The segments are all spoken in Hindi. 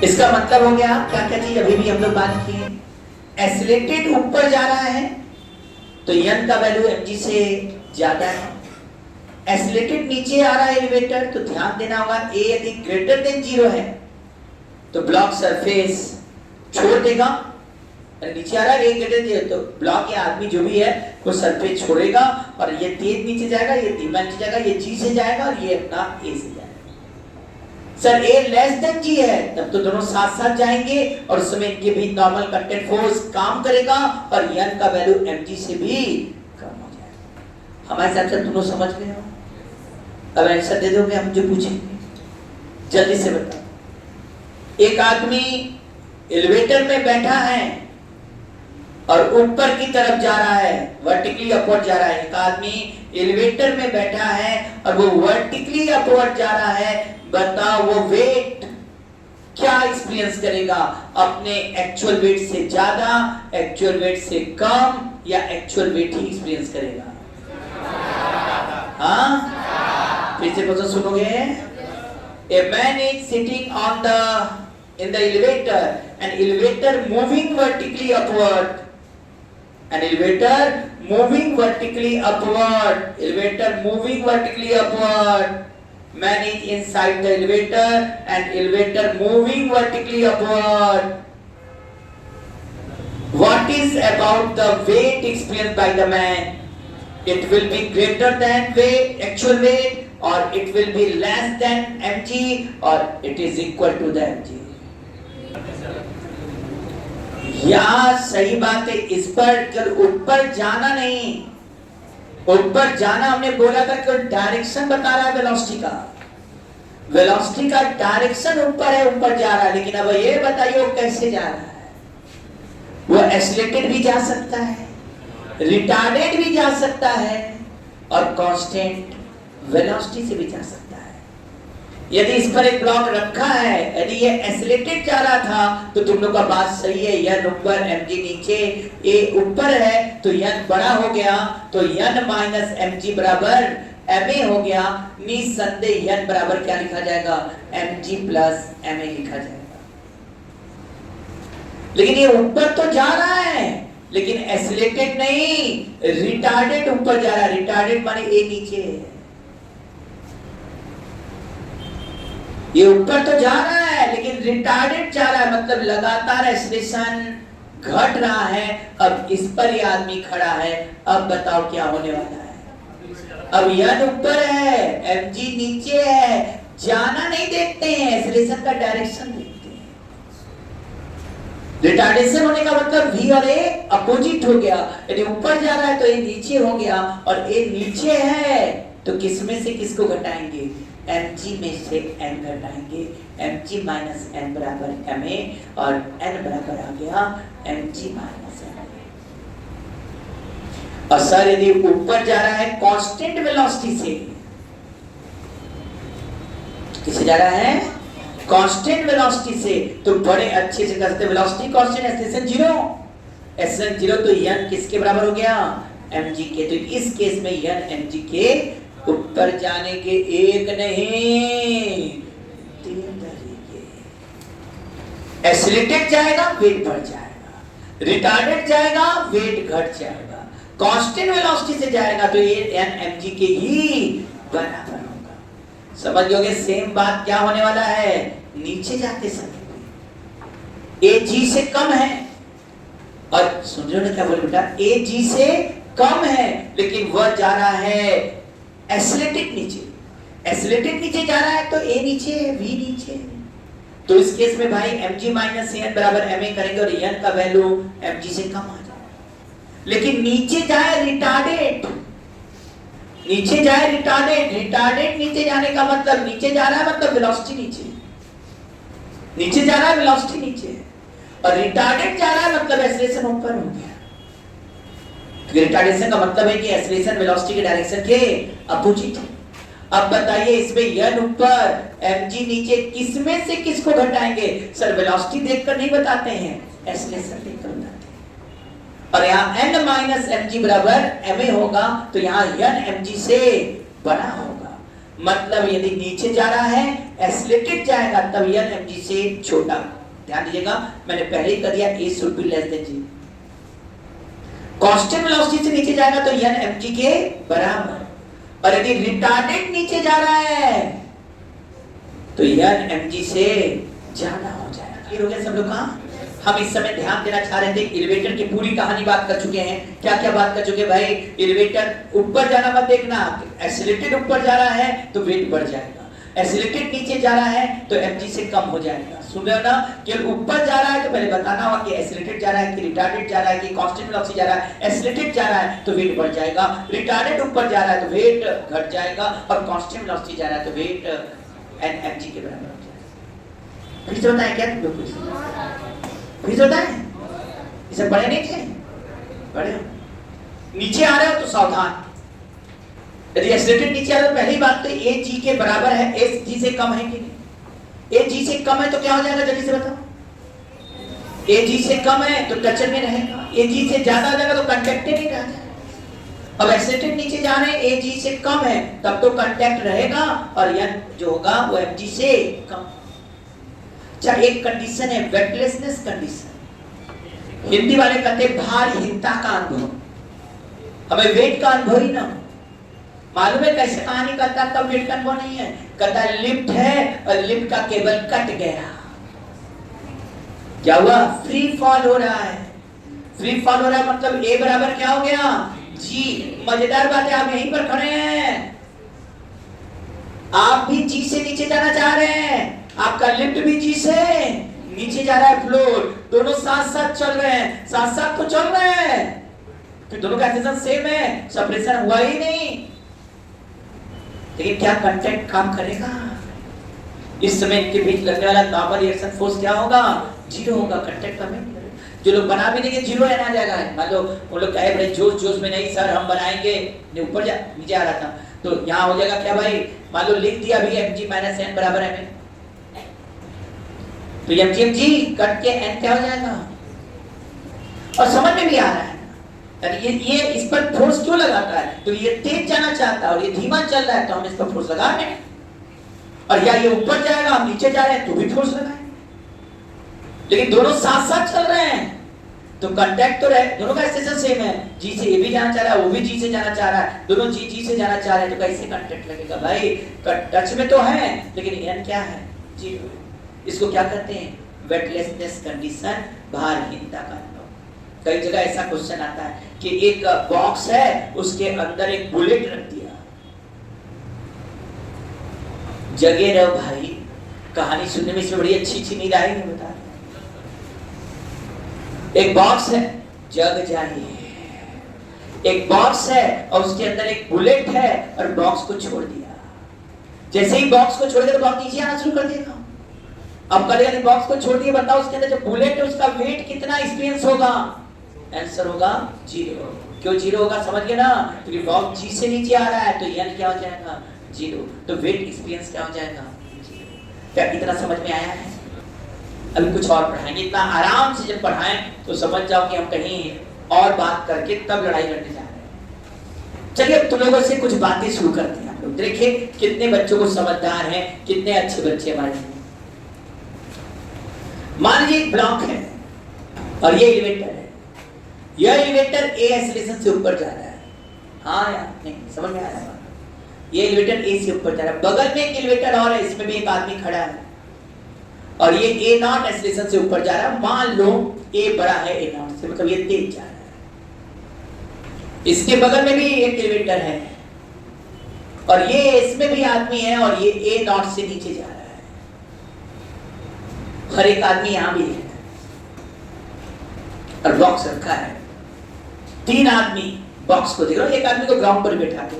इसका मतलब हो गया क्या क्या चीज अभी भी हम लोग बात किए, एसिलेटेड ऊपर जा रहा है तो n का वैल्यू mg से ज्यादा है, एसिलेटेड नीचे आ रहा है एलिवेटर तो ध्यान देना होगा a यदि ग्रेटर देन 0 है तो ब्लॉक सरफेस छोड़ देगा, नीचे आ रहा है a ग्रेटर देन तो ब्लॉक या आदमी जो भी है वो सरफेस छोड़ेगा और ये तेज नीचे जाएगा, ये धीमा नीचे जाएगा, ये g से जाएगा और ये अपना a से जाएगा। Sir a less than g है तब तो दोनों साथ साथ जाएंगे और उस समय इनके भी नॉर्मल कंटेंट फोर्स काम करेगा और n का वैल्यू mg से भी कम हो जाएगा। हमारे हिसाब से दोनों समझ गए हो? अब आंसर दे दोगे हम जो पूछेंगे, जल्दी से बताओ। एक आदमी एलिवेटर में बैठा है और ऊपर की तरफ जा रहा है, वर्टिकली अपवर्ड जा रहा है। एक आदमी एलिवेटर में बैठा है और वो वर्टिकली अपवर्ड जा रहा है, बताओ वो वेट क्या एक्सपीरियंस करेगा, अपने एक्चुअल वेट से ज्यादा, एक्चुअल वेट से कम या एक्चुअल वेट ही एक्सपीरियंस करेगा? हाँ, फिर से क्वेश्चन सुनोगे। A man is sitting in the elevator, an elevator moving vertically upward, an elevator moving vertically upward, elevator moving vertically upward. Man is inside the elevator and elevator moving vertically upward. What is about the weight experienced by the man? It will be greater than weight, actual weight, or it will be less than mg, or it is equal to the mg. या सही बात है, इस पर ऊपर जाना नहीं, ऊपर जाना हमने बोला था कि डायरेक्शन बता रहा है वेलोसिटी का, वेलोसिटी का डायरेक्शन ऊपर है, ऊपर जा रहा है। लेकिन अब ये बताइए वो कैसे जा रहा है? वो एक्सीलरेटेड भी जा सकता है, रिटार्डेड भी जा सकता है और कांस्टेंट वेलोसिटी से भी जा सकता है। यदि इस पर एक ब्लॉक रखा है, यदि ये एक्सीलरेटेड जा रहा था तो तुम लोग का बात सही है, n ऊपर mg नीचे, a ऊपर है तो n बड़ा हो गया, तो n माइनस mg बराबर ma हो गया। निसंदेह n बराबर क्या लिखा जाएगा? mg प्लस ma लिखा जाएगा। लेकिन ये ऊपर तो जा रहा है लेकिन एक्सीलरेटेड नहीं, रिटार्डेड ऊपर जा रहा है। रिटार्डेड माने ए नीचे है, ये ऊपर तो जा रहा है लेकिन रिटार्डेड जा रहा है, मतलब लगातार एक्सीलरेशन घट रहा है। अब इस पर ये आदमी खड़ा है, अब बताओ क्या होने वाला है? अब n ऊपर है, mg नीचे है, जाना नहीं देखते हैं, एक्सीलरेशन का डायरेक्शन देखते हैं। रिटार्डेशन होने का मतलब v और a अपोजिट हो गया, यदि ऊपर जा रहा है तो a नीचे हो गया और a नीचे है तो किस में से किसको घटाएंगे? mg में से n घटाएंगे। mg माइनस n बराबर ma और n बराबर आ गया mg माइनस ma। और सर यदि ऊपर जा रहा है कांस्टेंट वेलोसिटी से, किसे जा रहा है? कांस्टेंट वेलोसिटी से, तो बड़े अच्छे से करते, velocity constant, acceleration zero, acceleration zero, तो n किसके बराबर हो गया? mg के। तो इस केस में n mg के ऊपर जाने के एक नहीं 3 तरीके। एक्सीलरेटेड जाएगा वेट बढ़ जाएगा, रिटार्डेड जाएगा वेट घट जाएगा, कांस्टेंट वेलोसिटी से जाएगा तो ये n mg के ही बराबर होगा। समझ लोगे? सेम बात क्या होने वाला है नीचे जाते समय, a g से कम है, और सुन रहे हो क्या बोले बेटा? a g से कम है लेकिन वह जा रहा है एक्सीलरेटेड नीचे, एक्सीलरेटेड नीचे जा रहा है तो a नीचे है, v नीचे है। तो इस केस में भाई mg माइनस n बराबर ma करेंगे और n का वैल्यू mg से कम आ जाएगा। लेकिन नीचे जाए रिटार्डेड, नीचे जाए रिटार्डेड, रिटार्डेड नीचे जाने का मतलब नीचे जा रहा है मतलब वेलोसिटी नीचे, नीचे जा रहा है वेलोसिटी नीचे है, और रिटार्डेड जा रहा है मतलब एक्सीलरेशन ऊपर हो गया। रिटार्डेशन का मतलब है कि एक्सीलरेशन वेलोसिटी के डायरेक्शन के अपोजिट है। अब बताइए इसमें n ऊपर mg नीचे, किसमें से किसको घटाएंगे? सर वेलोसिटी देखकर नहीं बताते हैं, एक्सीलरेशन देखकर बताते हैं। और यहाँ n माइनस mg बराबर ma होगा तो यहाँ n mg से बड़ा होगा। मतलब यदि नीचे जा रहा है एक्सीलरेटेड जाएगा तब n mg से छोटा। ध्यान दीजिएगा, मैंने पहले ही कर दिया a should be less than g। Constant velocity से नीचे जाएगा तो n mg के बराबर, और यदि रिटार्डेड नीचे जा रहा है तो n mg से ज्यादा हो जाएगा। क्लियर हो गया सब लोग का? हम इस समय ध्यान देना चाह रहे थे, एलिवेटर की पूरी कहानी बात कर चुके हैं। क्या क्या बात कर चुके भाई? एलिवेटर ऊपर जाना मत देखना, एक्सीलरेटेड ऊपर जा रहा है तो वेट बढ़ जाएगा, एक्सीलरेटेड नीचे जा रहा है तो mg से कम हो जाएगा। सुन रहे हो ना? कि ऊपर जा रहा है तो पहले बताना होगा कि एक्सीलरेटेड जा रहा है कि रिटार्डेड जा रहा है कि कांस्टेंट वेलोसिटी जा रहा है। एक्सीलरेटेड जा रहा है तो वेट बढ़ जाएगा, रिटार्डेड ऊपर जा रहा है तो वेट घट जाएगा, और कांस्टेंट वेलोसिटी जा रहा है तो वेट mg के बराबर हो जाएगा। फिर से बताएं क्या तुम लोग? फिर होता है इसे पढ़े नहीं थे? पढ़े हो? नीचे आ रहे हो तो सावधान, यदि एक्सीलरेटेड नीचे आ रहा है तो पहली बात तो a g के बराबर है, s g से कम है कि नहीं? a g से कम है तो क्या हो जाएगा, जल्दी से बताओ। a g से कम है तो टच में रहेगा, a g से ज्यादा आ जाएगा तो कांटेक्ट में रह जाएगा। अब एक्सीलरेटेड नीचे जा रहे हैं, a g से कम है तब तो कांटेक्ट रहेगा, और n जो होगा वो mg से कम। अच्छा, एक कंडीशन है वेटलेसनेस कंडीशन। हिंदी वाले कहते हैं भारहीनता का अनुभव, हमें वेट का अनुभव ही ना। मालूम है कैसे कहानी करता तब वेट का अनुभव नहीं है? कहता लिफ्ट है और लिफ्ट का केबल कट गया, क्या हुआ? फ्री फॉल हो रहा है। फ्री फॉल हो रहा है मतलब ए बराबर क्या हो गया? जी। मजेदार बात है, आप यहीं पर खड़े हैं, आप भी जी से नीचे जाना चाह रहे हैं, आपका लिफ्ट भी जी से नीचे जा रहा है, फ्लोर दोनों साथ साथ चल रहे हैं, साथ साथ तो चल रहे हैं, तो दोनों का एक्सेशन सेम है, सेपरेशन हुआ ही नहीं। लेकिन क्या कांटेक्ट काम करेगा? इस समय इनके बीच लगने वाला नॉर्मल रिएक्शन फोर्स क्या होगा? जीरो होगा। कांटेक्ट का में जो लोग बना भी देंगे जीरो है ना जाएगा। मान लो वो लोग कहे बड़े जोश जोश में नहीं सर हम बनाएंगे, ऊपर जा नीचे आ रहा था, तो यहाँ हो जाएगा क्या भाई? मान लो लिख दिया अभी mg माइनस n बराबर है, तो mg कट के n क्या हो जाएगा? और समझ में भी आ रहा है ये इस पर फोर्स क्यों लगाता है? तो ये तेज जाना चाहता है और ये धीमा चल रहा है तो हम इस पर फोर्स लगा रहे हैं, और या ये ऊपर जाएगा हम नीचे जा रहे हैं तो भी फोर्स लगाएंगे, लेकिन दोनों साथ साथ चल रहे हैं तो कांटेक्ट तो रहे, दोनों का एक्सेशन सेम है। जी से ये भी जाना चाह रहा है, वो भी जी से जाना चाह रहा है, दोनों जी से जाना चाह रहे हैं, तो कैसे कांटेक्ट लगेगा भाई? टच में तो है लेकिन n क्या है? जीरो। इसको क्या कहते हैं? वेटलेसनेस कंडीशन, भारहीनता का अनुभव। कई जगह ऐसा क्वेश्चन आता है कि एक बॉक्स है उसके अंदर एक बुलेट रख दिया, जगे रहो भाई, कहानी सुनने में इसमें बड़ी अच्छी नींद आएगी, बता। एक बॉक्स है, जग जाइए। एक बॉक्स है और उसके अंदर एक बुलेट है और बॉक्स को छोड़ दिया। जैसे ही बॉक्स को छोड़ दिया तो बॉक्स नीचे आना शुरू कर देगा। अब करेगा बॉक्स को छोड़ दिया, बताओ उसके अंदर जो बुलेट है उसका वेट कितना एक्सपीरियंस होगा? आंसर होगा जीरो। क्यों जीरो होगा? समझ गए ना? क्योंकि बॉक्स जी से नीचे आ रहा है तो n क्या हो जाएगा? जीरो। तो वेट एक्सपीरियंस क्या हो जाएगा? जीरो। क्या इतना समझ में आया है? अभी कुछ और पढ़ाएंगे, इतना आराम से जब पढ़ाएं तो समझ जाओ कि हम कहीं और बात करके तब लड़ाई लड़ने जा रहे हैं। चलिए अब तुम लोगों से कुछ बातें शुरू करते हैं। आप लोग देखिए कितने बच्चों को समझदार हैं, कितने अच्छे बच्चे हमारे हैं। मान लीजिए एक ब्लॉक है और ये एलिवेटर है, यह एलिवेटर ए एक्सीलरेशन से ऊपर जा रहा है। हाँ या नहीं? समझ में आ रहा है? ये एलिवेटर ए से ऊपर जा रहा है, बगल में एक एलिवेटर और है, इसमें भी एक आदमी खड़ा है और ये ए नॉट एक्सीलरेशन से ऊपर जा रहा है। मान लो ए बड़ा है ए नॉट से, मतलब ये तेज जा रहा है। इसके बगल में भी एक एलिवेटर है और ये इसमें भी आदमी है और ये ए नॉट से नीचे जा रहा है, हर एक आदमी यहां भी है और बॉक्स रखा है। तीन आदमी बॉक्स को देख रहे हो, एक आदमी को ग्राउंड पर बैठा दो।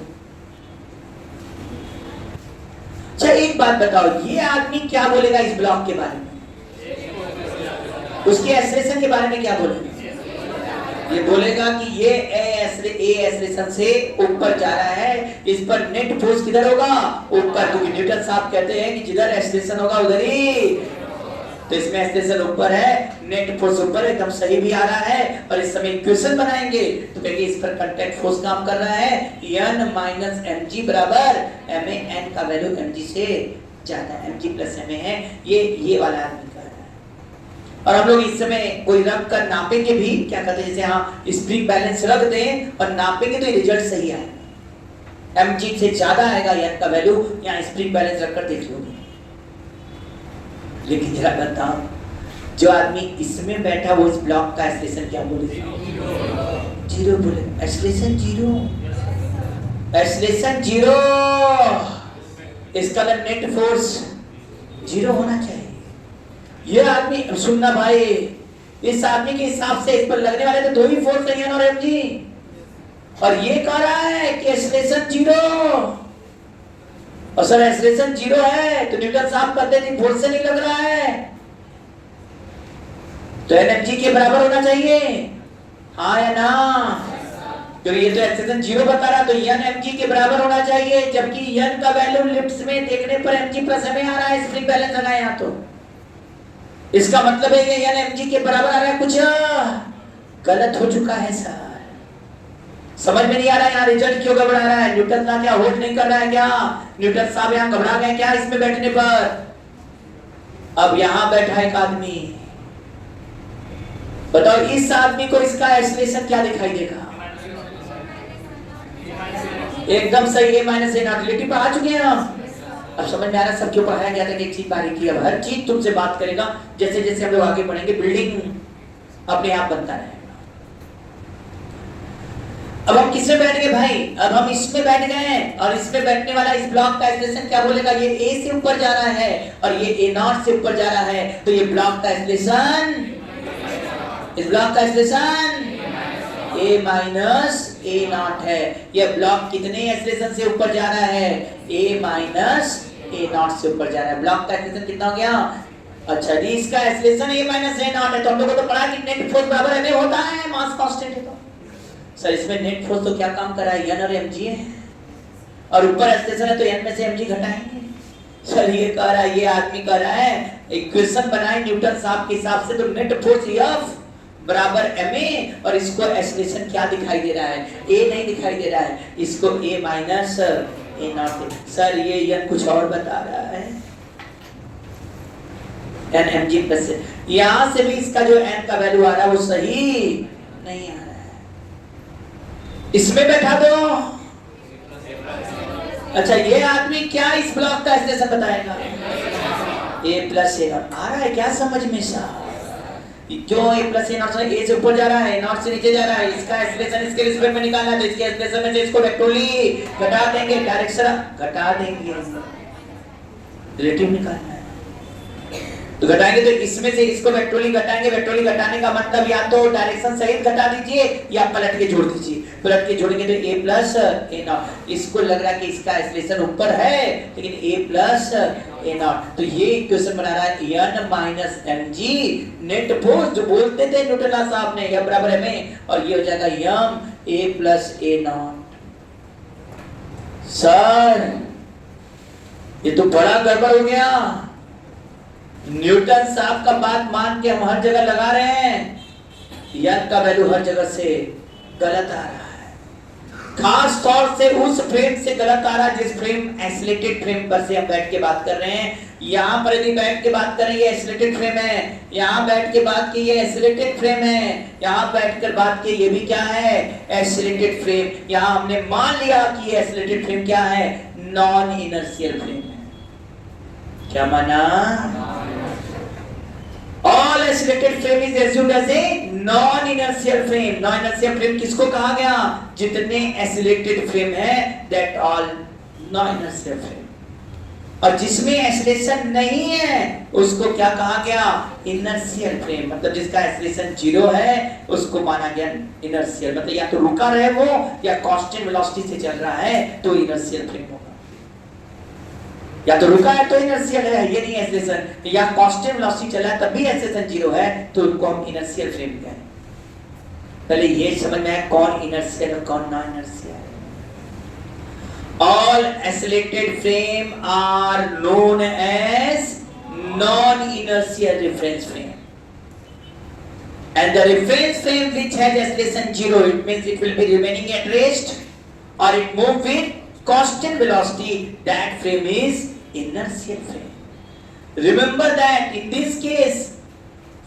अच्छा एक बात बताओ, ये आदमी क्या बोलेगा इस ब्लॉक के बारे में? उसके एक्सीलरेशन के बारे में क्या बोलेगा? ये बोलेगा कि ये ए एक्सीलरेशन से ऊपर जा रहा है, इस पर नेट फोर्स किधर होगा? ऊपर। क्योंकि न्यूटन साहब कहते हैं कि जिधर एक्सीलरेशन होगा उधर ही, तो इसमें एक्सेलरेशन ऊपर है, नेट फोर्स ऊपर एकदम सही भी आ रहा है। और इस समय इक्वेशन बनाएंगे तो कहेंगे इस पर कांटेक्ट फोर्स काम कर रहा है, n माइनस mg बराबर ma, n का वैल्यू mg से ज्यादा, mg प्लस ma है, ये वाला आदमी कर रहा है। और हम लोग इस समय कोई रख कर नापेंगे भी, क्या कहते हैं, जैसे हाँ स्प्रिंग बैलेंस रख दें और नापेंगे तो रिजल्ट सही आएगा, mg से ज्यादा आएगा n का वैल्यू, यहाँ स्प्रिंग बैलेंस रखकर देख लोगे। लेकिन जरा बताओ, जो आदमी इसमें बैठा वो इस ब्लॉक का एक्सेलरेशन क्या बोले? जीरो बोले। एक्सेलरेशन जीरो, एक्सेलरेशन जीरो, इसका नेट फोर्स जीरो होना चाहिए। ये आदमी सुनना भाई, इस आदमी के हिसाब से इस पर लगने वाले तो दो ही फोर्स है, और mg, और ये कह रहा है कि एक्सेलरेशन जीरो। और सर एक्सेलरेशन जीरो है तो न्यूटन साहब कहते हैं फोर्स से नहीं लग रहा है, तो एनएमजी के बराबर होना चाहिए, हाँ या ना? क्योंकि ये तो एक्सेलरेशन जीरो बता रहा, तो एन एमजी के बराबर होना चाहिए, जबकि एन का वैल्यू लिफ्ट्स में देखने पर mg प्लस ma आ रहा है, स्प्रिंग बैलेंस लगा यहाँ, तो इसका मतलब है ये एन एमजी के बराबर आ रहा है, कुछ गलत हो चुका है सर। समझ में नहीं आ रहा है यहाँ रिजल्ट क्यों घबरा रहा है? न्यूटन का क्या होल्ड नहीं कर रहा है क्या? न्यूटन साहब यहाँ घबरा गए क्या इसमें बैठने पर? अब यहाँ बैठा एक आदमी, बताओ इस आदमी को इसका एक्सेलरेशन क्या दिखाई देगा? एकदम सही, a minus a not, relative पर आ चुके हैं हम। अब समझ में आ रहा है सब क्यों पढ़ाया गया था कि एक चीज बारीकी, अब हर चीज तुमसे बात करेगा, जैसे जैसे हम लोग आगे बढ़ेंगे बिल्डिंग अपने आप बनता रहेगा। अब हम किसमें बैठ गए भाई? अब हम इसमें बैठ गए हैं, और इसमें बैठने वाला इस ब्लॉक का एक्सेलरेशन क्या बोलेगा? ये a से ऊपर जा रहा है और ये a नॉट से ऊपर जा रहा है, तो ये ब्लॉक का एक्सेलरेशन, इस ब्लॉक का acceleration a minus a not है। ये ब्लॉक कितने एक्सेलरेशन से ऊपर जा रहा है? a माइनस a नॉट से ऊपर जा रहा है। ब्लॉक का एक्सेलरेशन कितना हो गया? अच्छा जी, इसका acceleration a minus a not है, तो हम लोगों को पढ़ा कि नेट फोर्स बराबर ma होता है, मास कांस्टेंट है। तो सर इसमें नेट फोर्स तो क्या काम कर रहा है? n और mg है, और ऊपर एक्सेलरेशन है तो n में से mg घटाएंगे। सर ये कह रहा है, ये आदमी कह रहा है, इक्वेशन बनाए न्यूटन साहब के हिसाब से, तो नेट फोर्स F बराबर ma, और इसको एक्सेलरेशन क्या दिखाई दे रहा है? a नहीं दिखाई दे रहा है, इसको a minus a not. Sir ये n कुछ और बता रहा है, n mg प्लस, यहां से भी इसका जो n का वैल्यू आ रहा है वो सही नहीं आ रहा है, इसमें बैठा दो। अच्छा ये आदमी क्या इस ब्लॉक का एक्सेलरेशन बताएगा? a प्लस a नॉट आ रहा है क्या समझ में साहब? क्यों a plus a not a से ऊपर जा रहा है, नॉट से नीचे जा रहा है, इसका एक्सेलरेशन इसके रिस्पेक्ट में निकालना है, तो इसके एक्सेलरेशन में से इसको वेक्टोरली घटा देंगे, डायरेक्शन घटा देंगे, रिलेटिव निकालना है, तो घटाएंगे तो इसमें से इसको वेक्टोरली घटाएंगे। वेक्टोरली घटाने का मतलब या तो डायरेक्शन सहित घटा दीजिए या पलट के जोड़ दीजिए। पलट के जोड़ेंगे तो a प्लस a नॉट, इसको लग रहा है कि इसका एक्सेलरेशन ऊपर है, लेकिन a प्लस a नॉट, तो ये इक्वेशन बना रहा है n minus mg net force, जो बोलते थे न्यूटन साहब ने, यह बराबर ma, और ये हो जाएगा m a plus a not. Sir ये तो बड़ा गड़बड़ हो गया, न्यूटन साहब का बात मान के हम हर जगह लगा रहे हैं, n का वैल्यू हर जगह से गलत आ रहा है, खास तौर से उस फ्रेम से गलत आ रहा है जिस फ्रेम एक्सीलरेटेड फ्रेम पर से हम बैठ के बात कर रहे हैं। यहाँ पर यदि बैठ के बात करें ये एक्सीलरेटेड फ्रेम है, यहाँ बैठ के बात की ये एक्सीलरेटेड फ्रेम है, यहाँ बैठकर बात की ये भी क्या है? Accelerated frame. यहाँ हमने मान लिया कि ये एक्सीलरेटेड फ्रेम क्या है? नॉन इनर्शियल फ्रेम है। क्या माना? All accelerated frame is assumed as a non-inertial frame. Non-inertial frame किसको कहा गया? जितने accelerated frame है, that all non-inertial frame. और जिसमें एक्सेलरेशन नहीं है उसको क्या कहा गया? Inertial frame. मतलब जिसका एक्सेलरेशन जीरो है उसको माना गया इनर्शियल, मतलब या तो रुका रहे वो या कांस्टेंट वेलोसिटी से चल रहा है तो इनर्शियल फ्रेम होगा, या तो रुका है तो इनर्शियल है, ये नहीं एक्सेलरेशन, या कांस्टेंट वेलोसिटी चल रहा है तब भी एक्सेलरेशन जीरो है तो उनको हम इनर्शियल फ्रेम कहें। पहले ये समझ में आया कौन इनर्शियल और कौन non inertial. All accelerated frame are known as non-inertial inertial reference frame. And the reference frame which has acceleration 0, it means it will be remaining at rest or it move with constant velocity. That frame is inertial frame. Remember that in this case,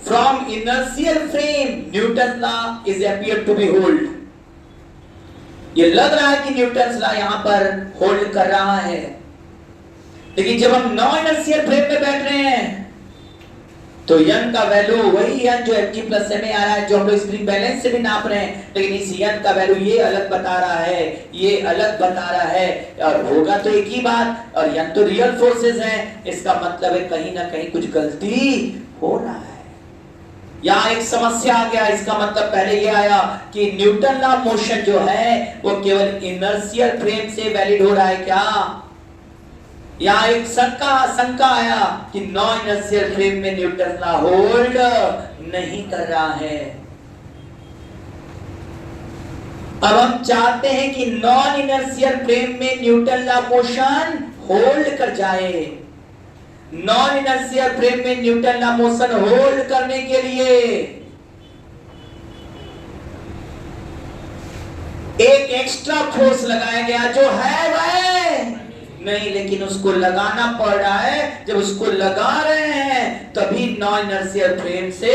from inertial frame, Newton's law is appeared to be hold. ये लग रहा है कि न्यूटन्स लॉ यहाँ पर होल्ड कर रहा है, लेकिन जब हम नॉन इनर्शियल फ्रेम में बैठ रहे हैं तो n का वैल्यू वही n जो mg प्लस ma आ रहा है, जो हम लोग स्प्रिंग बैलेंस से भी नाप रहे हैं, लेकिन इस n का वैल्यू ये अलग बता रहा है, ये अलग बता रहा है, और होगा तो एक ही बात, और n तो रियल फोर्सेस हैं, इसका मतलब है कहीं ना कहीं कुछ गलती हो रहा है। यहाँ एक समस्या आ गया। इसका मतलब पहले ये आया कि न्यूटन लॉ मोशन जो है वो केवल इनर्शियल फ्रेम से वैलिड हो रहा है क्या? यहाँ एक शंका आया कि नॉन इनर्शियल फ्रेम में न्यूटन लॉ होल्ड नहीं कर रहा है। अब हम चाहते हैं कि नॉन इनर्शियल फ्रेम में न्यूटन लॉ मोशन होल्ड कर जाए। नॉन इनर्शियल फ्रेम में न्यूटन लॉ मोशन होल्ड करने के लिए एक एक्स्ट्रा फोर्स लगाया गया, जो है वह नहीं, लेकिन उसको लगाना पड़ रहा है। जब उसको लगा रहे हैं तभी नॉन इनर्शियल फ्रेम से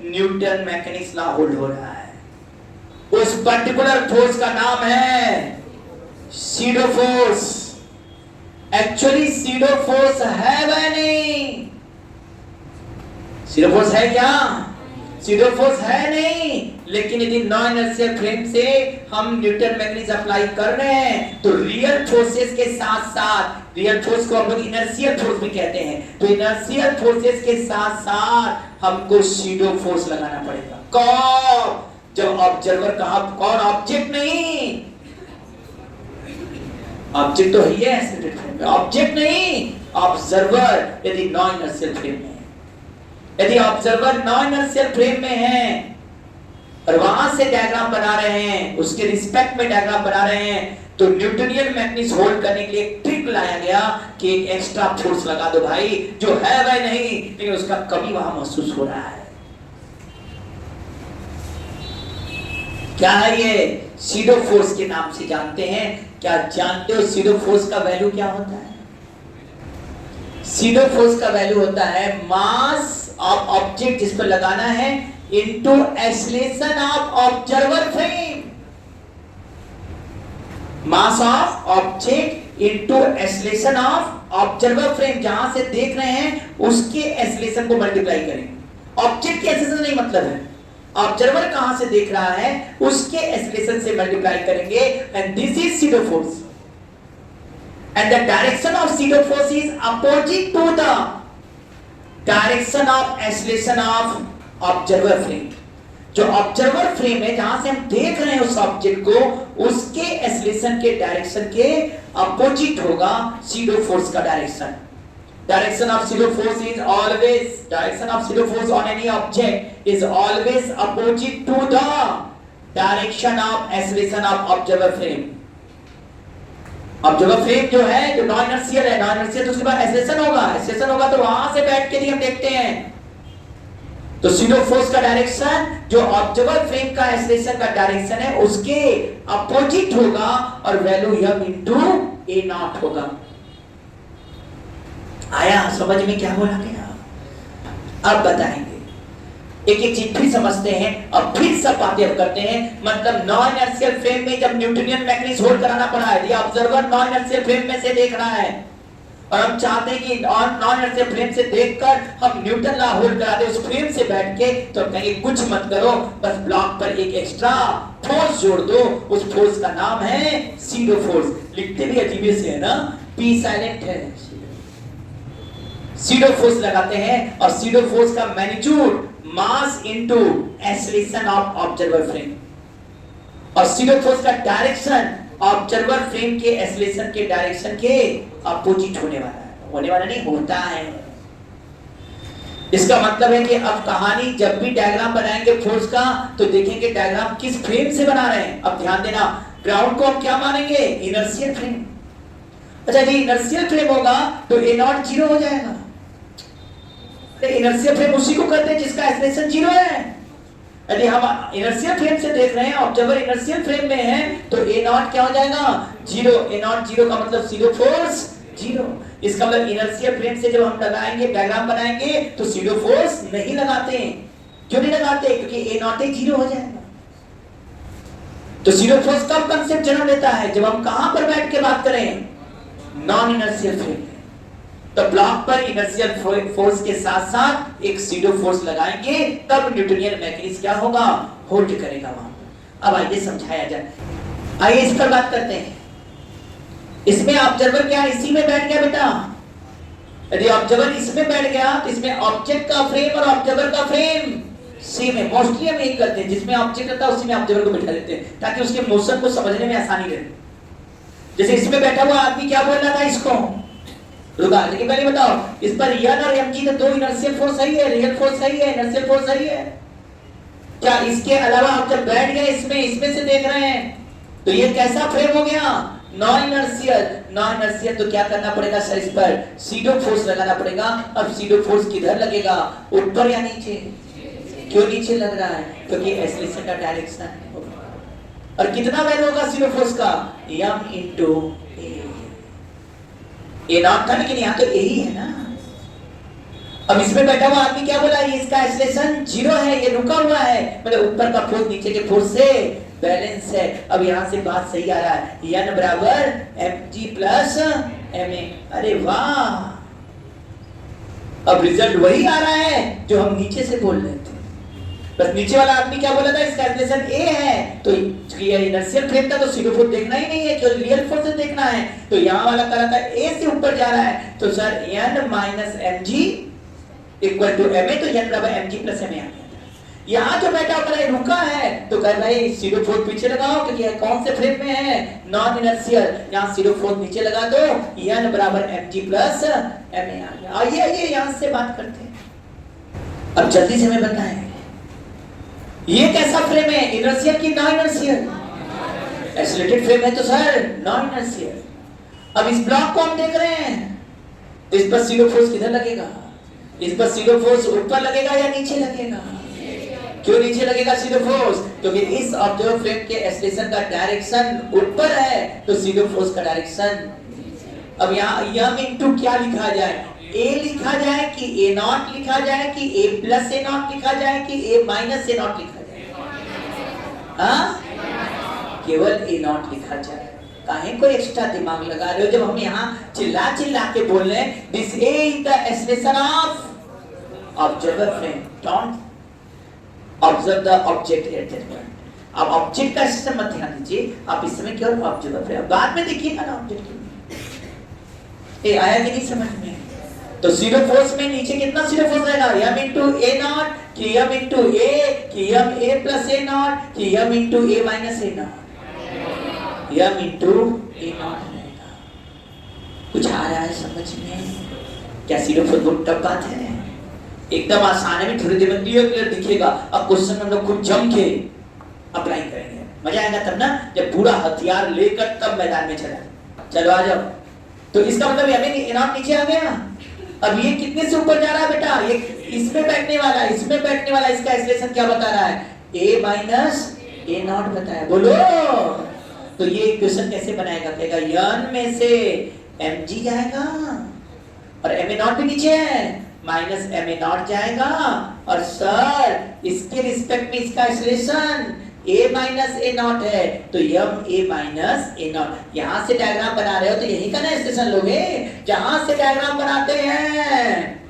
न्यूटन मैकेनिक्स लॉ होल्ड हो रहा है। उस पर्टिकुलर फोर्स का नाम है SIDO force. Actually SIDO force है वह नहीं, सीडो फोर्स है क्या? सीडो फोर्स है नहीं, लेकिन यदि नॉन इनर्शियल फ्रेम से हम न्यूटन मैकेनिक्स अप्लाई कर रहे हैं तो रियल फोर्सेस के साथ साथ, रियल फोर्स को हम लोग इनर्शियल फोर्स भी कहते हैं, तो इनर्शियल फोर्सेस के साथ साथ हमको सीडो फोर्स लगाना पड़ेगा। कौन? जब ऑब्जर्वर कहा, कौन? ऑब्जेक्ट नहीं, ऑब्जेक्ट तो है एक्सीलरेटेड फ्रेम में, ऑब्जेक्ट नहीं, ऑब्जर्वर। यदि नॉन इनर्शियल फ्रेम में, यदि ऑब्जर्वर नॉन इनर्शियल फ्रेम में है और वहां से डायग्राम बना रहे हैं, उसके रिस्पेक्ट में डायग्राम बना रहे हैं, तो न्यूटनियन मैकेनिक्स होल्ड करने के लिए एक ट्रिक लाया गया कि एक एक्स्ट्रा फोर्स लगा दो भाई, जो है वह नहीं, लेकिन उसका कमी वहां महसूस हो रहा है। क्या है ये? सीडो फोर्स के नाम से जानते हैं। क्या जानते हो सीडो फोर्स का वैल्यू क्या होता है? सीडो फोर्स का वैल्यू होता है मास ऑफ ऑब्जेक्ट जिस पर लगाना है into acceleration of observer frame. Mass of object into acceleration of observer frame, जहां से देख रहे हैं उसके एक्सीलरेशन को मल्टीप्लाई करेंगे। ऑब्जेक्ट के एक्सीलरेशन नहीं मतलब है, ऑब्जर्वर कहां से देख रहा है उसके एक्सीलरेशन से मल्टीप्लाई करेंगे, and this is SIDO force. And the direction of pseudo force is opposite to the direction of acceleration of observer frame. जो ऑब्जर्वर फ्रेम है जहां से हम देख रहे हैं उस ऑब्जेक्ट को, उसके एक्सीलरेशन के डायरेक्शन के अपोजिट होगा pseudo force का direction. Direction of pseudo force is always, direction of pseudo force on any object is always opposite to the direction of acceleration of observer frame. Observer frame जो है, जो नॉन इनर्शियल है, नॉन इनर्शियल तो उसके बाद एक्सीलरेशन होगा, एक्सीलरेशन होगा तो वहां से बैठ के भी हम देखते हैं। तो सीडो फोर्स का डायरेक्शन जो ऑब्जर्वर फ्रेम का एक्सीलरेशन का डायरेक्शन है उसके अपोजिट होगा और value m into a not होगा। आया समझ में क्या बोला गया? अब बताएंगे, एक एक चीज फिर समझते हैं, अब फिर सब बातें अब करते हैं। मतलब नॉन इनर्शियल फ्रेम में जब न्यूटनियन मैकेनिक्स होल्ड कराना पड़ा है, ये ऑब्जर्वर नॉन इनर्शियल फ्रेम में से देख रहा है और हम चाहते हैं कि नॉन इनर्शियल फ्रेम से देखकर हम न्यूटन लॉ होल्ड करा दे उस फ्रेम से बैठ के, तो कहेंगे कुछ मत करो, बस ब्लॉक पर एक एक्स्ट्रा फोर्स जोड़ दो, उस फोर्स का नाम है सीडो फोर्स। लिखते भी अजीब से है ना, पी साइलेंट है। सीडो फोर्स लगाते हैं और सीडो फोर्स का magnitude mass into acceleration of observer frame, और सीडो फोर्स का डायरेक्शन ऑब्जर्वर फ्रेम के एक्सीलरेशन के डायरेक्शन के अपोजिट होने वाला है, होने वाला नहीं होता है। इसका मतलब है कि अब कहानी जब भी डायग्राम बनाएंगे फोर्स का तो देखेंगे डायग्राम किस फ्रेम से बना रहे हैं। अब ध्यान देना, ग्राउंड को हम क्या मानेंगे? Inertial frame. अच्छा जी, इनर्शियल फ्रेम होगा तो a नॉट 0 हो जाएगा। इनर्शियल फ्रेम उसी को कहते हैं जिसका एक्सेलरेशन 0 है। यदि हम इनर्शियल फ्रेम से देख रहे हैं, ऑब्जर्वर इनर्शियल फ्रेम में है, तो ए नॉट क्या हो जाएगा 0। ए नॉट 0 का मतलब सीरो फोर्स 0। इसका मतलब इनर्शियल फ्रेम से जब हम लगाएंगे, डायग्राम बनाएंगे, तो सीरो फोर्स नहीं लगाते हैं। क्यों नहीं लगाते? क्योंकि ए नॉट 0 हो जाएगा। तो जीरो फोर्स कब कंसेप्ट जन्म लेता है? जब हम कहां पर बैठ के बात करें? Non inertial frame. तो ब्लॉक पर इनर्शियल फोर्स के साथ साथ एक सीडो फोर्स लगाएंगे, तब न्यूटनियन मैकेनिक्स क्या होगा? होल्ड करेगा वहां। अब आइए समझाया जाए। आइए इस पर बात करते हैं। इसमें ऑब्जर्वर क्या इसी में बैठ गया बेटा? यदि ऑब्जर्वर इसमें बैठ गया तो इसमें ऑब्जेक्ट का फ्रेम और ऑब्जर्वर का फ्रेम सेम है। मोस्टली हम यही करते हैं, जिसमें ऑब्जेक्ट रहता है उसी में ऑब्जर्वर को बिठा देते हैं, ताकि उसके मोशन को समझने में आसानी रहे। जैसे इसमें बैठा हुआ आदमी क्या बोल रहा था इसको? रुका, लेकिन पहले बताओ, इस पर एन और mg तो दो इनर्शियल फोर्स सही है, रियल फोर्स सही है, इनर्शियल फोर्स सही है। क्या इसके अलावा हम जब बैठ गए इसमें से देख रहे हैं, तो ये कैसा फ्रेम हो गया? Non inertial. नॉन इनर्शियल तो क्या करना पड़ेगा सर? इस पर सीडो फोर्स लगाना पड़ेगा। अब सीडो फोर्स किधर लगेगा? ऊपर या नीचे? क्यों नीचे लग रहा है? क्योंकि एक्सेलरेशन का डायरेक्शन है। और कितना वैल्यू होगा सीडो फोर्स का? m into ए नॉट था, लेकिन यहाँ तो ए ही है ना। अब इसमें बैठा हुआ आदमी क्या बोला? ये इसका एक्सेलरेशन 0 है, ये रुका हुआ है, मतलब ऊपर का फोर्स नीचे के फोर्स से बैलेंस है। अब यहाँ से बात सही आ रहा है, n बराबर mg प्लस ma। अरे वाह, अब रिजल्ट वही आ रहा है जो हम नीचे से बोल रहे थे। बस नीचे वाला आदमी क्या बोला था? इसका एक्सेलरेशन a है, तो ये इनर्शियल फ्रेम था, तो सीडो फोर्स देखना ही नहीं है, केवल रियल फोर्स देखना है। तो यहाँ वाला कह रहा था a से ऊपर जा रहा है, तो sir n minus mg equal to ma, तो n बराबर mg प्लस ma आ गया। यहाँ जो बैठा हुआ रुका है, तो कह रहा है सीडो फोर्स पीछे लगाओ, क्योंकि कौन से फ्रेम में है? Non inertial. यहाँ सीडो फोर्स नीचे लगा दो, n बराबर mg प्लस ma आ गया। आइए यहाँ से बात करते हैं। अब जल्दी से हमें बताएं, ये कैसा फ्रेम है? इनर्शियल की नॉन इनर्शियल? एक्सीलरेटेड फ्रेम है तो सर नॉन इनर्शियल। अब इस ब्लॉक को हम देख रहे हैं, तो इस पर सीडो फोर्स किधर लगेगा? इस पर सीडो फोर्स ऊपर लगेगा या नीचे लगेगा? क्यों नीचे लगेगा सीडो फोर्स? क्योंकि इस ऑब्जर्वर फ्रेम के एक्सेलरेशन का डायरेक्शन ऊपर है, तो सीडो फोर्स का डायरेक्शन। अब यहाँ m इनटू क्या लिखा जाए? a लिखा जाए कि a नॉट लिखा जाए कि a प्लस a नॉट लिखा जाए कि a माइनस a नॉट लिखा जाए? हाँ, केवल a नॉट लिखा जाए। काहे को एक्स्ट्रा दिमाग लगा रहे हो? जब हम यहाँ चिल्ला के बोल रहे हैं, this a is the acceleration of observer frame, don't observe the object at that point। अब ऑब्जेक्ट का एक्सेलरेशन मत ध्यान दीजिए, आप इस समय केवल ऑब्जर्वर फ्रेम, बाद में देखिएगा ना ऑब्जेक्ट। ए आया कि नहीं समझ में? तो सीडो फोर्स में नीचे कितना सीडो फोर्स रहेगा? m into a नॉट कि m into a कि m a plus a not कि m into a minus a not? m into a not रहेगा। कुछ आ रहा है समझ में? क्या सीडो फोर्स बहुत टफ बात है? एकदम आसान है, थोड़ी देर में क्लियर दिखेगा। अब क्वेश्चन हम लोग खुद जम के अप्लाई करेंगे, मजा आएगा तब ना, जब पूरा हथियार लेकर तब मैदान में चला। चलो आ जाओ। तो इसका मतलब m नॉट नीचे आ गया। अब ये कितने से ऊपर जा रहा है बेटा? ये इसमें बैठने वाला है, इसमें बैठने वाला, इसका एक्सेलरेशन क्या बता रहा है? a माइनस a नॉट बताया। बोलो, तो ये इक्वेशन कैसे बनाएगा? कहेगा n में से mg जाएगा और ma नॉट भी नीचे है, माइनस ma नॉट जाएगा, और सर इसके रिस्पेक्ट में इसका acceleration a minus a not है, तो m a minus a not. यहां से डायग्राम बना रहे हो तो यही का ना एक्सप्रेशन लोगे? जहां से डायग्राम बनाते हैं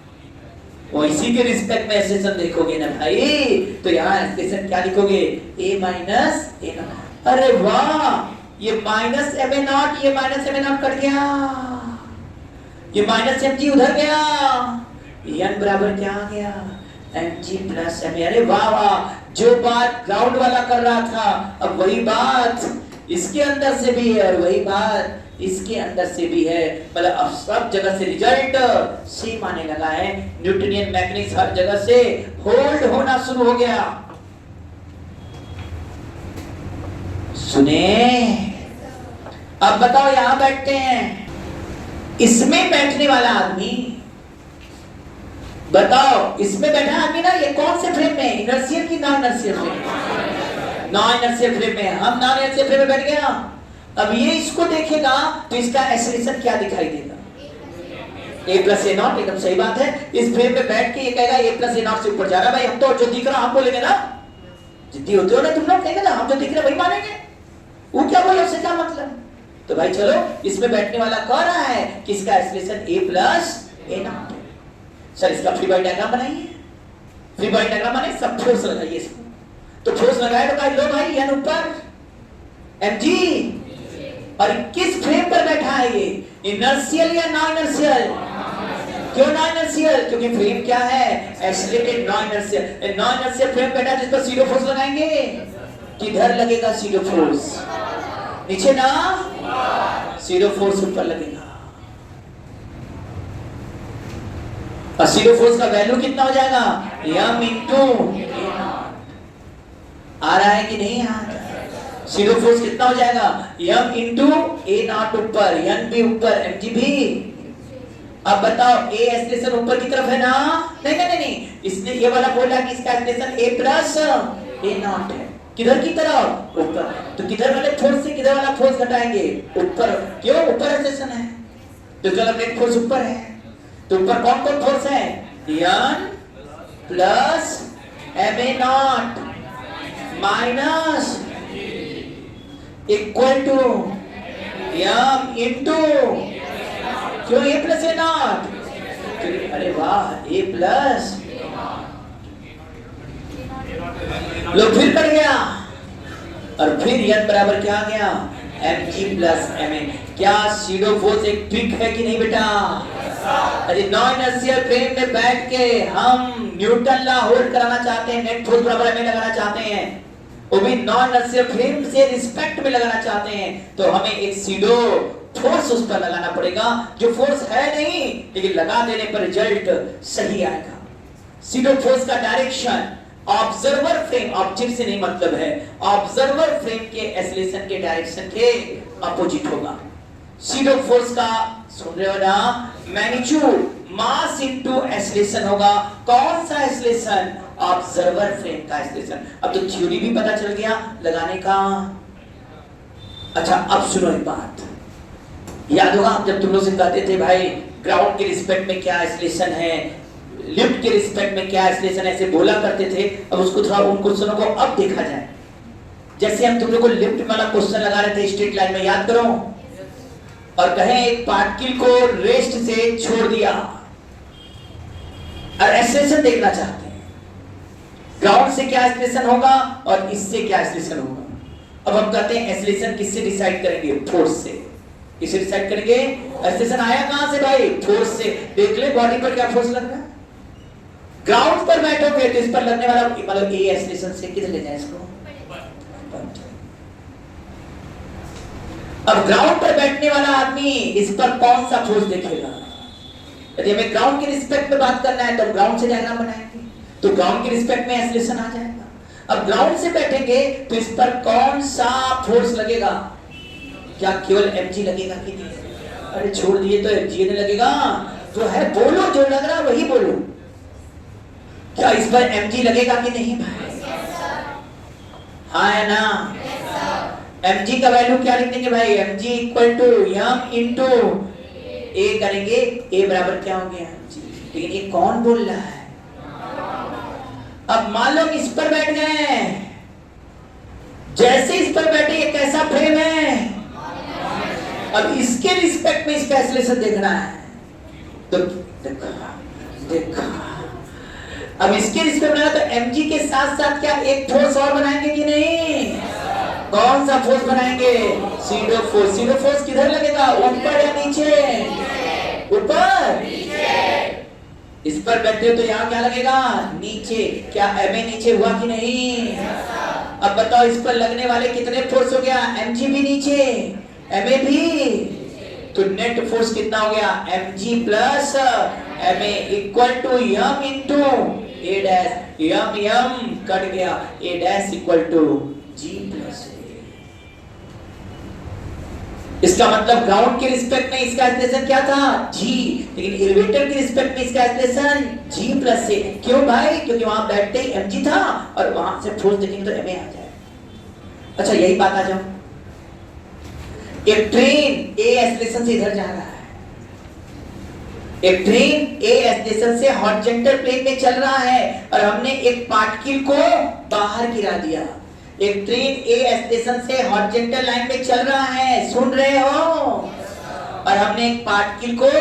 वो इसी के रिस्पेक्ट में एक्सप्रेशन देखोगे ना भाई। तो यहाँ एक्सप्रेशन क्या लिखोगे? a minus a not. अरे वाह, ये माइनस ma नॉट, ये माइनस ma नॉट कट गया, ये माइनस mg उधर गया, n बराबर क्या आ गया? mg plus ma। अरे वाह वाह, जो बात ग्राउंड वाला कर रहा था, अब वही बात इसके अंदर से भी है और वही बात इसके अंदर से भी है। मतलब अब सब जगह से रिजल्ट सेम आने लगा है। न्यूटनियन मैकेनिक्स हर जगह से होल्ड होना शुरू हो गया। सुने, अब बताओ, यहां बैठते हैं, इसमें बैठने वाला आदमी बताओ इसमें बैठा आदमी ना, ये कौन से फ्रेम में, इनर्शियल की non inertial frame? Non inertial frame में। हम नॉन इनर्शियल फ्रेम में बैठ गए ना, अब ये इसको देखेगा तो इसका एक्सेलरेशन क्या दिखाई देगा? a प्लस ए नॉट, एकदम सही बात है। इस फ्रेम में बैठ के ये कहेगा a प्लस ए नॉट से ऊपर जा रहा है। भाई हम तो जो दिख रहा हम बोलेंगे ना, जिद्दी होते हो ना तुम लोग, कहेंगे ना हम जो दिख रहे वही मानेंगे, वो क्या बोले उससे क्या मतलब? तो भाई चलो, इसमें बैठने वाला कह रहा है कि इसका acceleration a plus A not है। सर इसका फ्री बॉडी डायग्राम बनाइए। फ्री बॉडी डायग्राम माने सब फोर्स लगाइए इसको। तो फोर्स लगाए तो भाई लो भाई n ऊपर mg, और किस फ्रेम पर बैठा है ये, इनर्शियल या नॉन इनर्शियल? क्यों नॉन इनर्शियल? क्योंकि फ्रेम क्या है, accelerated non inertial. Non inertial frame बैठा जिस पर सीडो फोर्स लगाएंगे, किधर लगेगा सीडो फोर्स? नीचे ना, सीडो फोर्स ऊपर लगेगा। और सीडो फोर्स का वैल्यू कितना हो जाएगा, m इंटू आ रहा है कि नहीं आ रहा? सीडो फोर्स कितना हो जाएगा, m इंटू ए नॉट ऊपर, n भी ऊपर, mg भी। अब बताओ a एक्सेलरेशन ऊपर की तरफ है ना? नहीं नहीं नहीं, इसने ये वाला बोला कि इसका acceleration a plus A not है। किधर की तरफ? ऊपर। तो किधर वाले फोर्स से किधर वाला फोर्स घटाएंगे? ऊपर। क्यों? ऊपर एक्सेलरेशन है तो चलो नेट फोर्स ऊपर है। तो ऊपर कौन कौन फोर्स है, n plus M A naught minus equal to m into, क्यों a प्लस ए नॉट? अरे वाह, a प्लस, लो फिर कर गया, और फिर n बराबर क्या आ गया, mg प्लस ma। क्या सीडो फोर्स एक ट्रिक है कि नहीं बेटा? अरे नॉन इनर्शियल फ्रेम में बैठ के हम न्यूटन लॉ होल्ड कराना चाहते हैं, नेट फोर्स बराबर में लगाना चाहते हैं, वो भी नॉन इनर्शियल फ्रेम से रिस्पेक्ट में लगाना चाहते हैं, तो हमें एक सीडो फोर्स उस पर लगाना पड़ेगा जो फोर्स है नहीं, लेकिन लगा देने पर रिजल्ट सही आएगा। सीडो फोर्स का डायरेक्शन ऑब्जर्वर फ्रेम, ऑब्जेक्ट से नहीं मतलब है, ऑब्जर्वर फ्रेम के एक्सेलरेशन के डायरेक्शन के अपोजिट होगा। सीडो फोर्स का सुन रहे हो ना, मैग्नीट्यूड मास इनटू एक्सेलरेशन होगा। कौन सा एक्सेलरेशन? ऑब्जर्वर फ्रेम का एक्सेलरेशन। अब तो थ्योरी भी पता चल गया लगाने का। अच्छा अब सुनो एक बात, याद होगा हम जब तुम लोग से कहते थे भाई ग्राउंड के रिस्पेक्ट में क्या एक्सेलरेशन है, लिफ्ट के रिस्पेक्ट में क्या एक्सेलरेशन, ऐसे बोला करते थे। अब उसको थोड़ा उन क्वेश्चनों को अब देखा जाए। जैसे हम तुम लोग को लिफ्ट वाला क्वेश्चन लगा रहे थे स्ट्रेट लाइन में, याद करो, और कहें एक पार्टिकल को रेस्ट से छोड़ दिया और एक्सेलरेशन देखना चाहते हैं, ग्राउंड से क्या एक्सेलरेशन होगा और इससे क्या एक्सेलरेशन होगा। अब हम कहते हैं एक्सेलरेशन किससे डिसाइड करेंगे? फोर्स से। किससे डिसाइड करेंगे? एक्सेलरेशन आया कहां से भाई? फोर्स से। देख ले बॉडी पर क्या फोर्स लग रहा है, ग्राउंड पर बैठोगे तो इस पर लगने वाला मतलब ए एक्सेलरेशन से किधर ले जाए इसको? अब ग्राउंड पर बैठने वाला आदमी इस पर कौन सा फोर्स देखेगा? यदि हमें ग्राउंड के रिस्पेक्ट में बात करना है तो ग्राउंड से डायग्राम बनाएंगे, तो ग्राउंड के रिस्पेक्ट में एक्सेलरेशन आ जाएगा। अब ग्राउंड से बैठेंगे तो इस पर कौन सा फोर्स लगेगा? क्या केवल mg लगेगा कि नहीं? अरे छोड़ दिए तो mg ने लगेगा, जो है बोलो, जो लग रहा है वही बोलो। क्या इस पर mg लगेगा कि नहीं भाई? हाँ है ना? mg का वैल्यू क्या लिख देंगे भाई? mg equal to m into a करेंगे, a बराबर क्या हो गया? लेकिन ये कौन बोल रहा है? अब मान लो इस पर बैठ गए, जैसे इस पर बैठे ये कैसा फ्रेम है, अब इसके रिस्पेक्ट में इसका एक्सेलरेशन देखना है, तो देखो अब इसके रिस्पेक्ट में तो mg के साथ साथ क्या एक फोर्स और बनाएंगे कि नहीं? कौन सा फोर्स बनाएंगे? SIDO force. सीडो फोर्स किधर लगेगा, ऊपर या नीचे? ऊपर। इस पर बैठे हो तो यहाँ क्या लगेगा? नीचे। क्या ma नीचे हुआ कि नहीं? अब बताओ इस पर लगने वाले कितने फोर्स हो गया? mg भी नीचे, ma भी, तो नेट फोर्स कितना हो गया? mg plus ma equal to m into a dash, m cut गया, a dash equal to g plus a। इसका मतलब ग्राउंड के रिस्पेक्ट में इसका एक्सलेशन क्या था g, लेकिन एलिवेटर के रिस्पेक्ट में इसका एक्सलेशन g प्लस से। क्यों भाई? क्योंकि वहां बैठते ही mg था और वहां से फोर्स देखेंगे तो ma आ जाए। अच्छा यही बात आ जाओ, एक ट्रेन a एक्सलेशन से इधर जा रहा है, एक ट्रेन a एक्सलेशन से हॉरिजॉन्टल प्लेन में चल रहा है और हमने एक पार्टिकल को बाहर गिरा दिया। एक ट्रेन a एक्सलेशन से हॉरिजॉन्टल लाइन में चल रहा है, सुन रहे हो? और हमने एक पार्टिकल को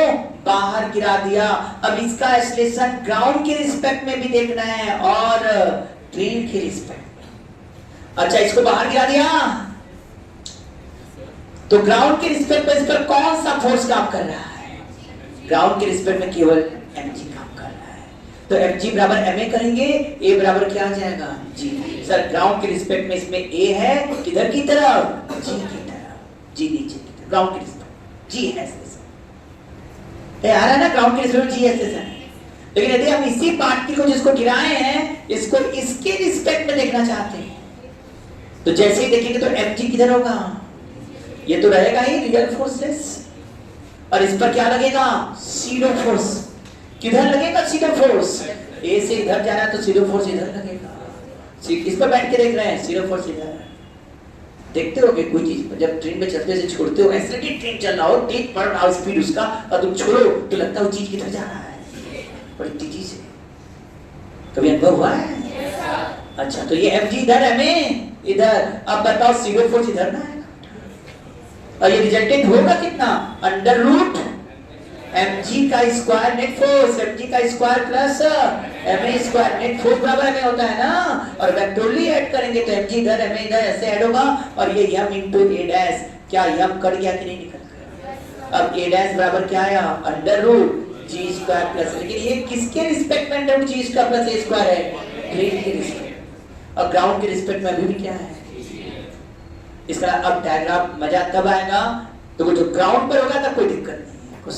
बाहर गिरा दिया। अब इसका एक्सलेशन ग्राउंड के रिस्पेक्ट में भी देखना है और ट्रेन के रिस्पेक्ट में। अच्छा इसको बाहर गिरा दिया तो ग्राउंड के रिस्पेक्ट में इस पर कौन सा फोर्स काम कर रहा है? ग्राउंड के रिस्पेक्ट में केवल mg काम कर रहा है। तो mg बराबर ma करेंगे, a बराबर क्या आ जाएगा? g। सर ग्राउंड के रिस्पेक्ट में इसमें a है किधर की तरफ? g की तरफ, g नीचे की तरफ, ग्राउंड के रिस्पेक्ट g है एक्सलेशन। आ रहा है ना, ग्राउंड के रिस्पेक्ट में g एक्सलेशन है। लेकिन यदि हम इसी पार्टिकल को जिसको गिराए हैं इसको इसके रिस्पेक्ट में देखना चाहते हैं तो जैसे ही देखेंगे तो mg किधर होगा? ये तो रहेगा ही रियल फोर्सलेस और इस पर क्या लगेगा? Pseudo force. किधर लगेगा सीरो फोर्स? ए से इधर जा रहा है तो सीरो फोर्स इधर लगेगा। इस पर बैठ के देख रहे हैं, सीरो फोर्स इधर है। देखते हो कि कोई चीज जब ट्रेन में चलते से छोड़ते हो, ऐसे नहीं ट्रेन चल रहा हो, तेज बढ़ रहा हो स्पीड उसका और तुम छोड़ो तो लगता है वो चीज किधर जा रहा है, बड़ी तेजी से। कभी अनुभव हुआ है? अच्छा तो ये mg इधर है, में इधर। अब बताओ सीरो फोर्स इधर ना है और ये रिजल्टेंट होगा कितना? अंडर रूट mg का स्क्वायर नेट फोर्स, mg का square plus ma square net force बराबर ma होता है ना। और वेक्टोरली ऐड करेंगे तो mg इधर ma इधर ऐसे ऐड होगा और ये m इनटू a डैश। क्या m कट गया कि नहीं निकल गया? अब a डैश बराबर क्या आया? Under root g square plus, लेकिन ये किसके रिस्पेक्ट में under root g square plus a square है? ट्रेन के रिस्पेक्ट। और ग्राउंड के रिस्पेक्ट में अभी भी क्या है? इसका अब डायग्राम मजा तब आएगा तो जो ग्राउंड पर होगा तब कोई दिक्कत नहीं है कुछ,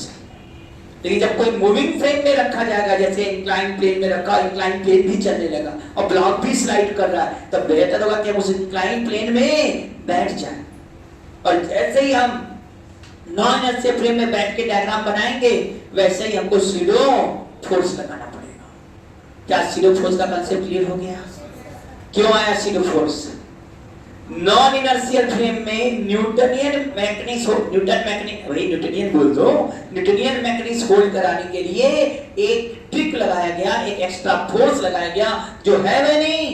लेकिन जब कोई मूविंग फ्रेम में रखा जाएगा, जैसे इंक्लाइन प्लेन में रखा, इंक्लाइन प्लेन भी चलने लगा और ब्लॉक भी स्लाइड कर रहा है, तब बेहतर होगा कि हम उस इंक्लाइन प्लेन में बैठ जाएं। और जैसे ही हम नॉन इनर्शियल फ्रेम में बैठ के डायग्राम बनाएंगे वैसे ही हमको सीडो फोर्स लगाना पड़ेगा। क्या सीडो फोर्स का कांसेप्ट क्लियर हो गया? क्यों आया SIDO force? Non inertial frame में न्यूटनियन मैकेनिक्स न्यूटनियन बोल दो, न्यूटनियन मैकेनिक्स होल्ड कराने के लिए एक ट्रिक लगाया गया, एक एक्स्ट्रा फोर्स लगाया गया जो है वह नहीं,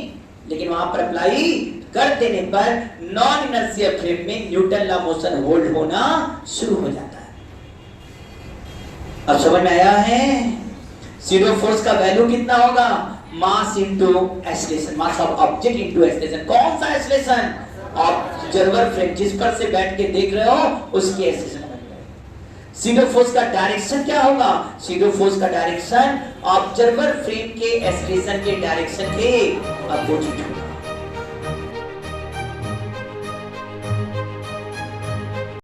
लेकिन वहां पर अप्लाई कर देने पर नॉन इनर्शियल फ्रेम में न्यूटन लॉ मोशन होल्ड होना शुरू हो जाता है। अब समझ में आया है? सीडो फोर्स का वैल्यू कितना होगा? Mass into acceleration, mass of object into acceleration. कौन सा एक्सीलरेशन? ऑब्जर्वर फ्रेम जिस पर से बैठ के देख रहे हो उसकी एक्सीलरेशन। सीडो फोर्स का डायरेक्शन क्या होगा? सीडो फोर्स का डायरेक्शन ऑब्जर्वर फ्रेम के एक्सीलरेशन के डायरेक्शन के अपोजिट होगा।